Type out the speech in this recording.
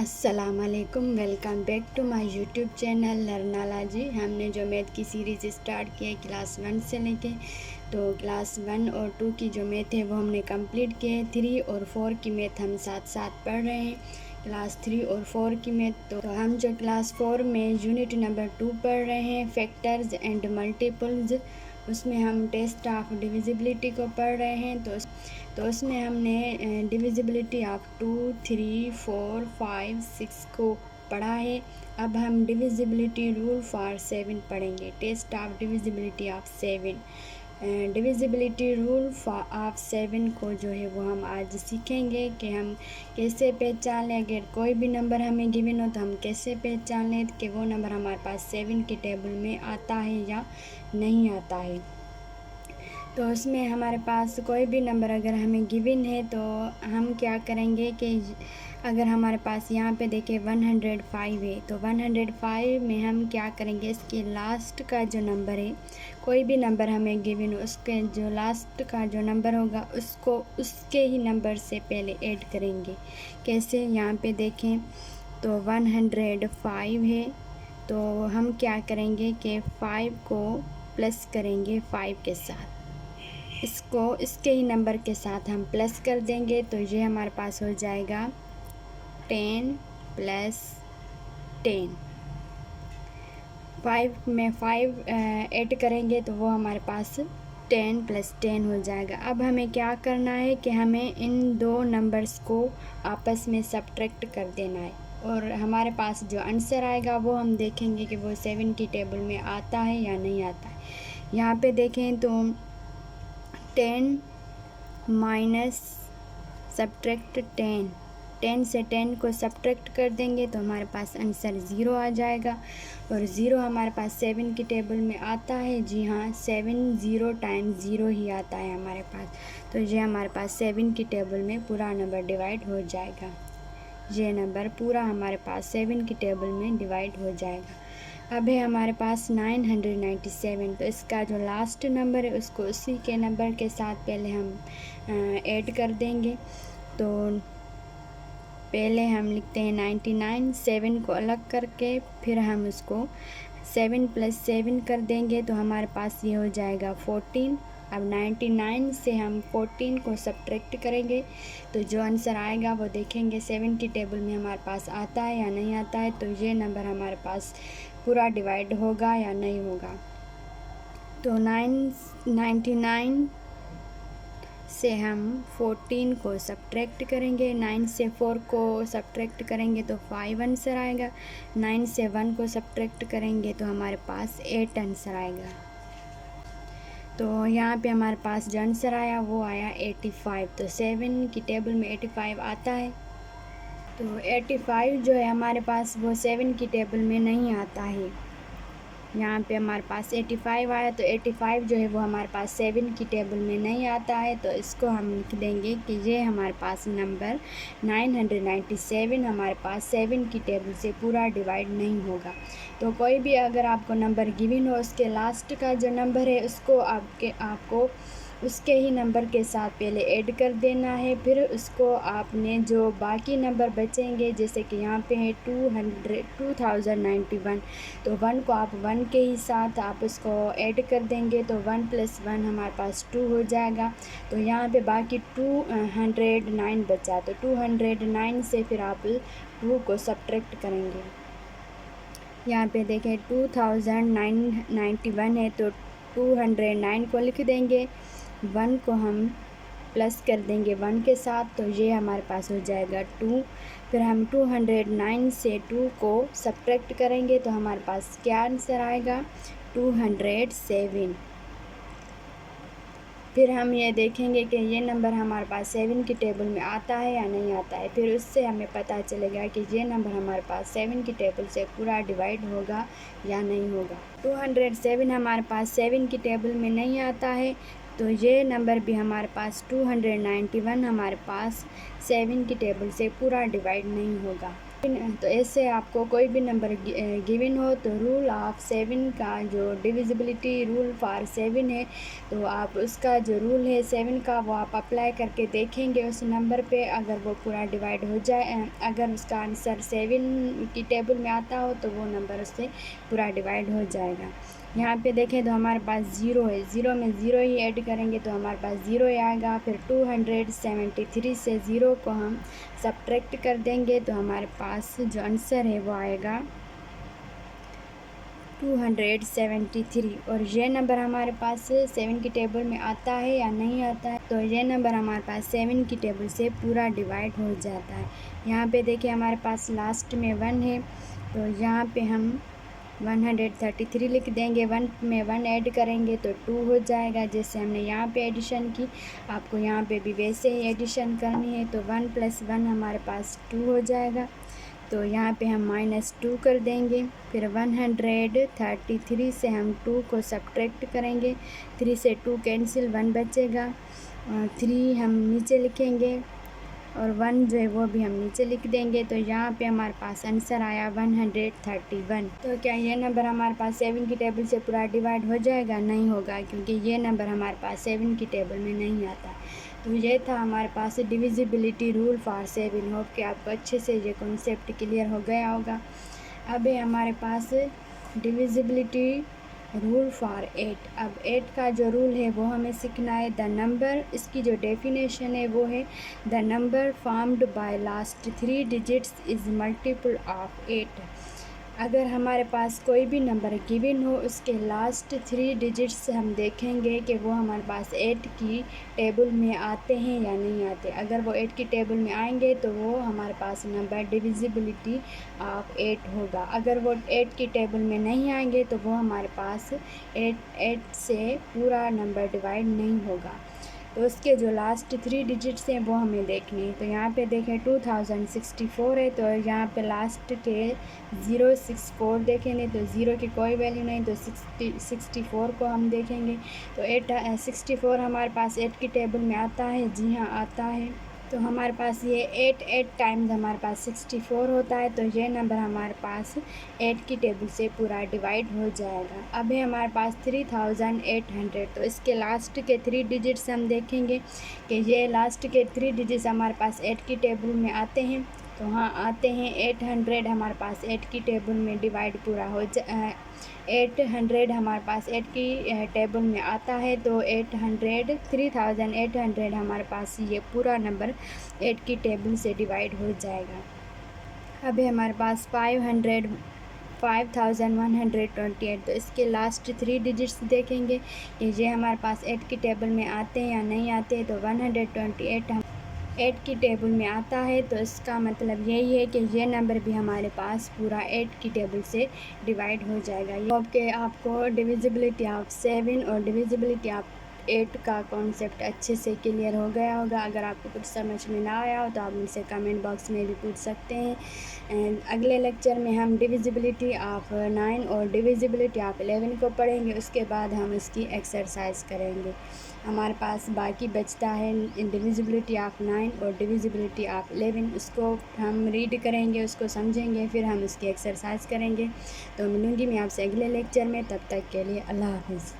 अस्सलामुअलैकुम, welcome back to my YouTube channel लर्नाला जी। हमने जो मैथ की सीरीज़ स्टार्ट की है क्लास 1 से लेके, तो क्लास 1 और 2 की जो मैथ है वो हमने कंप्लीट किए हैं। 3 और 4 की मैथ हम साथ साथ पढ़ रहे हैं। क्लास 3 और 4 की मैथ तो हम जो क्लास 4 में यूनिट नंबर 2 पढ़ रहे हैं, फैक्टर्स एंड मल्टीपल्स, उसमें हम टेस्ट ऑफ डिविजिबिलिटी को पढ़ रहे हैं। तो उसमें हमने डिविजिबिलिटी ऑफ 2, 3, 4, 5, 6 को पढ़ा है। अब हम डिविजिबिलिटी रूल फॉर 7 पढ़ेंगे। Test of divisibility of 7, divisibility rule of 7 को जो है वो हम आज सीखेंगे कि हम कैसे पहचान लें। अगर कोई भी नंबर हमें गिवन हो तो हम कैसे पहचान लें कि वो नंबर हमारे पास 7 के टेबल में आता है या नहीं आता है। तो उसमें हमारे पास कोई भी नंबर अगर हमें गिवन है तो हम क्या करेंगे कि अगर हमारे पास यहाँ पे देखें 105 है, तो 105 में हम क्या करेंगे, इसके लास्ट का जो नंबर है, कोई भी नंबर हमें गिवन हो उसके जो लास्ट का जो नंबर होगा उसको उसके ही नंबर से पहले ऐड करेंगे। कैसे, यहाँ पे देखें तो 105 है, तो हम क्या करेंगे कि 5 को प्लस करेंगे 5 के साथ, इसको इसके ही नंबर के साथ हम प्लस कर देंगे। तो ये हमारे पास हो जाएगा 10 + 10। 5 में 5 ऐड करेंगे तो वो हमारे पास 10 + 10 हो जाएगा। अब हमें क्या करना है कि हमें इन दो नंबर्स को आपस में सब्ट्रैक्ट कर देना है, और हमारे पास जो आंसर आएगा वो हम देखेंगे कि वो 7 की टेबल में आता है या नहीं आता है। यहाँ पे देखें तो 10 माइनस सब्ट्रैक्ट 10, 10 से 10 को सब्ट्रैक्ट कर देंगे तो हमारे पास आंसर 0 आ जाएगा, और 0 हमारे पास 7 की टेबल में आता है। जी हाँ, 7 0 टाइम्स 0 ही आता है हमारे पास। तो ये हमारे पास 7 की टेबल में पूरा नंबर डिवाइड हो जाएगा। ये नंबर पूरा हमारे पास 7 की टेबल में डिवाइड हो जाएगा। अब है हमारे पास 997, तो इसका जो लास्ट नंबर है उसको उसी के नंबर के साथ पहले हम ऐड कर देंगे। तो पहले हम लिखते हैं 99, 7 को अलग करके फिर हम उसको 7 + 7 कर देंगे तो हमारे पास ये हो जाएगा 14। अब 99 से हम 14 को सब्ट्रैक्ट करेंगे तो जो आंसर आएगा वो देखेंगे 7 की टेबल में हमारे पास आता है या नहीं आता है। तो ये नंबर हमारे पास पूरा डिवाइड होगा या नहीं होगा। तो 99 से हम 14 को सब्ट्रैक्ट करेंगे, 9 से 4 को सब्ट्रैक्ट करेंगे तो 5 आंसर आएगा, 9 से 1 को सब्ट्रैक्ट करेंगे तो हमारे पास 8 आंसर आएगा। तो यहाँ पे हमारे पास जो आंसर आया वो आया 85। तो 7 की टेबल में 85 आता है। तो 85 जो है हमारे पास वो 7 की टेबल में नहीं आता है। यहाँ पे हमारे पास 85 आया, तो 85 जो है वो हमारे पास 7 की टेबल में नहीं आता है। तो इसको हम लिख देंगे कि ये हमारे पास नंबर 997 हमारे पास 7 की टेबल से पूरा डिवाइड नहीं होगा। तो कोई भी अगर आपको नंबर गिवन हो, उसके लास्ट का जो नंबर है उसको आपको उसके ही नंबर के साथ पहले ऐड कर देना है। फिर उसको आपने जो बाकी नंबर बचेंगे, जैसे कि यहाँ पे है 2091, तो 1 को आप 1 के ही साथ आप उसको ऐड कर देंगे तो 1 + 1 हमारे पास 2 हो जाएगा। तो यहाँ पे बाकी 209 बचा, तो 209 से फिर आप 2 को सब्ट्रैक्ट करेंगे। यहाँ पे देखें 2091 है, तो 209 को लिख देंगे, 1 को हम प्लस कर देंगे 1 के साथ, तो ये हमारे पास हो जाएगा 2। फिर हम 209 से 2 को सब्ट्रैक्ट करेंगे तो हमारे पास क्या आंसर आएगा, 207। फिर हम ये देखेंगे कि ये नंबर हमारे पास 7 की टेबल में आता है या नहीं आता है। फिर उससे हमें पता चलेगा कि ये नंबर हमारे पास 7 की टेबल से पूरा डिवाइड होगा या नहीं होगा। 207 हमारे पास 7 की टेबल में नहीं आता है, तो ये नंबर भी हमारे पास 291 हमारे पास 7 की टेबल से पूरा डिवाइड नहीं होगा। तो ऐसे आपको कोई भी नंबर गिवन हो तो रूल ऑफ 7 का जो डिविजिबिलिटी रूल फॉर 7 है, तो आप उसका जो रूल है 7 का वो आप अप्लाई करके देखेंगे उस नंबर पे। अगर वो पूरा डिवाइड हो जाए, अगर उसका आंसर 7 की टेबल में आता हो तो वो नंबर उससे पूरा डिवाइड हो जाएगा। यहाँ पे देखें तो हमारे पास 0 है, 0 में 0 ही ऐड करेंगे तो हमारे पास 0 ही आएगा। फिर 273 से 0 को हम सब्ट्रैक्ट कर देंगे तो हमारे पास जो आंसर है वो आएगा 273। और ये नंबर हमारे पास 7 की टेबल में आता है या नहीं आता है, तो ये नंबर हमारे पास 7 की टेबल से पूरा डिवाइड हो जाता है। यहाँ पे देखिए हमारे पास लास्ट में 1 है, तो यहाँ पे हम 133 लिख देंगे। 1 में 1 ऐड करेंगे तो 2 हो जाएगा। जैसे हमने यहाँ पे एडिशन की, आपको यहाँ पे भी वैसे ही एडिशन करनी है। तो 1 + 1 हमारे पास 2 हो जाएगा। तो यहाँ पे हम -2 कर देंगे। फिर 133 से हम 2 को सब्ट्रैक्ट करेंगे। 3 से 2 कैंसिल, 1 बचेगा। 3 हम नीचे लिखेंगे और 1 जो है वो भी हम नीचे लिख देंगे। तो यहाँ पे हमारे पास आंसर आया 131। तो क्या ये नंबर हमारे पास 7 की टेबल से पूरा डिवाइड हो जाएगा? नहीं होगा, क्योंकि ये नंबर हमारे पास 7 की टेबल में नहीं आता। तो ये था हमारे पास डिविजिबिलिटी रूल फॉर 7। होप कि आपको अच्छे से ये कॉन्सेप्ट क्लियर हो गया होगा। अब है हमारे पास डिविजिबिलिटी रूल फॉर 8। अब 8 का जो रूल है वो हमें सीखना है। द नंबर, इसकी जो डेफिनेशन है वो है the number formed by last 3 digits is multiple of 8। अगर हमारे पास कोई भी नंबर गिवन हो, उसके लास्ट 3 डिजिट्स हम देखेंगे कि वो हमारे पास 8 की टेबल में आते हैं या नहीं आते। अगर वो 8 की टेबल में आएंगे तो वो हमारे पास नंबर डिविजिबिलिटी ऑफ 8 होगा। अगर वो 8 की टेबल में नहीं आएंगे तो वो हमारे पास 8 से पूरा नंबर डिवाइड नहीं होगा। तो उसके जो लास्ट 3 डिजिट्स हैं वो हमें देखने हैं। तो यहाँ पे देखें 2064 है, तो यहाँ पे लास्ट के 064 देखेंगे तो 0 की कोई वैल्यू नहीं, तो 64 को हम देखेंगे। तो 64 हमारे पास 8 की टेबल में आता है। जी हाँ, आता है। तो हमारे पास ये 8 टाइम्स हमारे पास 64 होता है। तो ये नंबर हमारे पास 8 की टेबल से पूरा डिवाइड हो जाएगा। अब है हमारे पास 3800। तो इसके लास्ट के 3 डिजिट्स हम देखेंगे कि ये लास्ट के 3 डिजिट्स हमारे पास 8 की टेबल में आते हैं। तो हाँ, आते हैं। 800 हमारे पास 8 की टेबल में डिवाइड पूरा हो 800 हमारे पास 8 की टेबल में आता है। तो 3800 हमारे पास ये पूरा नंबर 8 की टेबल से डिवाइड हो जाएगा। अब है हमारे पास 5128। तो इसके लास्ट 3 डिजिट्स देखेंगे कि ये हमारे पास 8 की टेबल में आते हैं या नहीं आते। तो 128 8 की टेबल में आता है। तो इसका मतलब यही है कि ये नंबर भी हमारे पास पूरा 8 की टेबल से डिवाइड हो जाएगा। ये आपको डिविजिबिलिटी ऑफ 7 और डिविजिबिलिटी ऑफ 8 का कॉन्सेप्ट अच्छे से क्लियर हो गया होगा। अगर आपको कुछ समझ में ना आया हो तो आप मुझसे कमेंट बॉक्स में भी पूछ सकते हैं। अगले लेक्चर में हम डिविजिबिलिटी ऑफ 9 और डिविजिबिलिटी ऑफ 11 को पढ़ेंगे। उसके बाद हम इसकी एक्सरसाइज करेंगे। हमारे पास बाकी बचता है डिविजिबिलिटी ऑफ 9 और डिविजिबिलिटी ऑफ 11। उसको हम रीड करेंगे, उसको समझेंगे, फिर हम उसकी एक्सरसाइज करेंगे। तो मिलूँगी मैं आपसे अगले लेक्चर में। तब तक के लिए अल्लाह हाफ़िज़।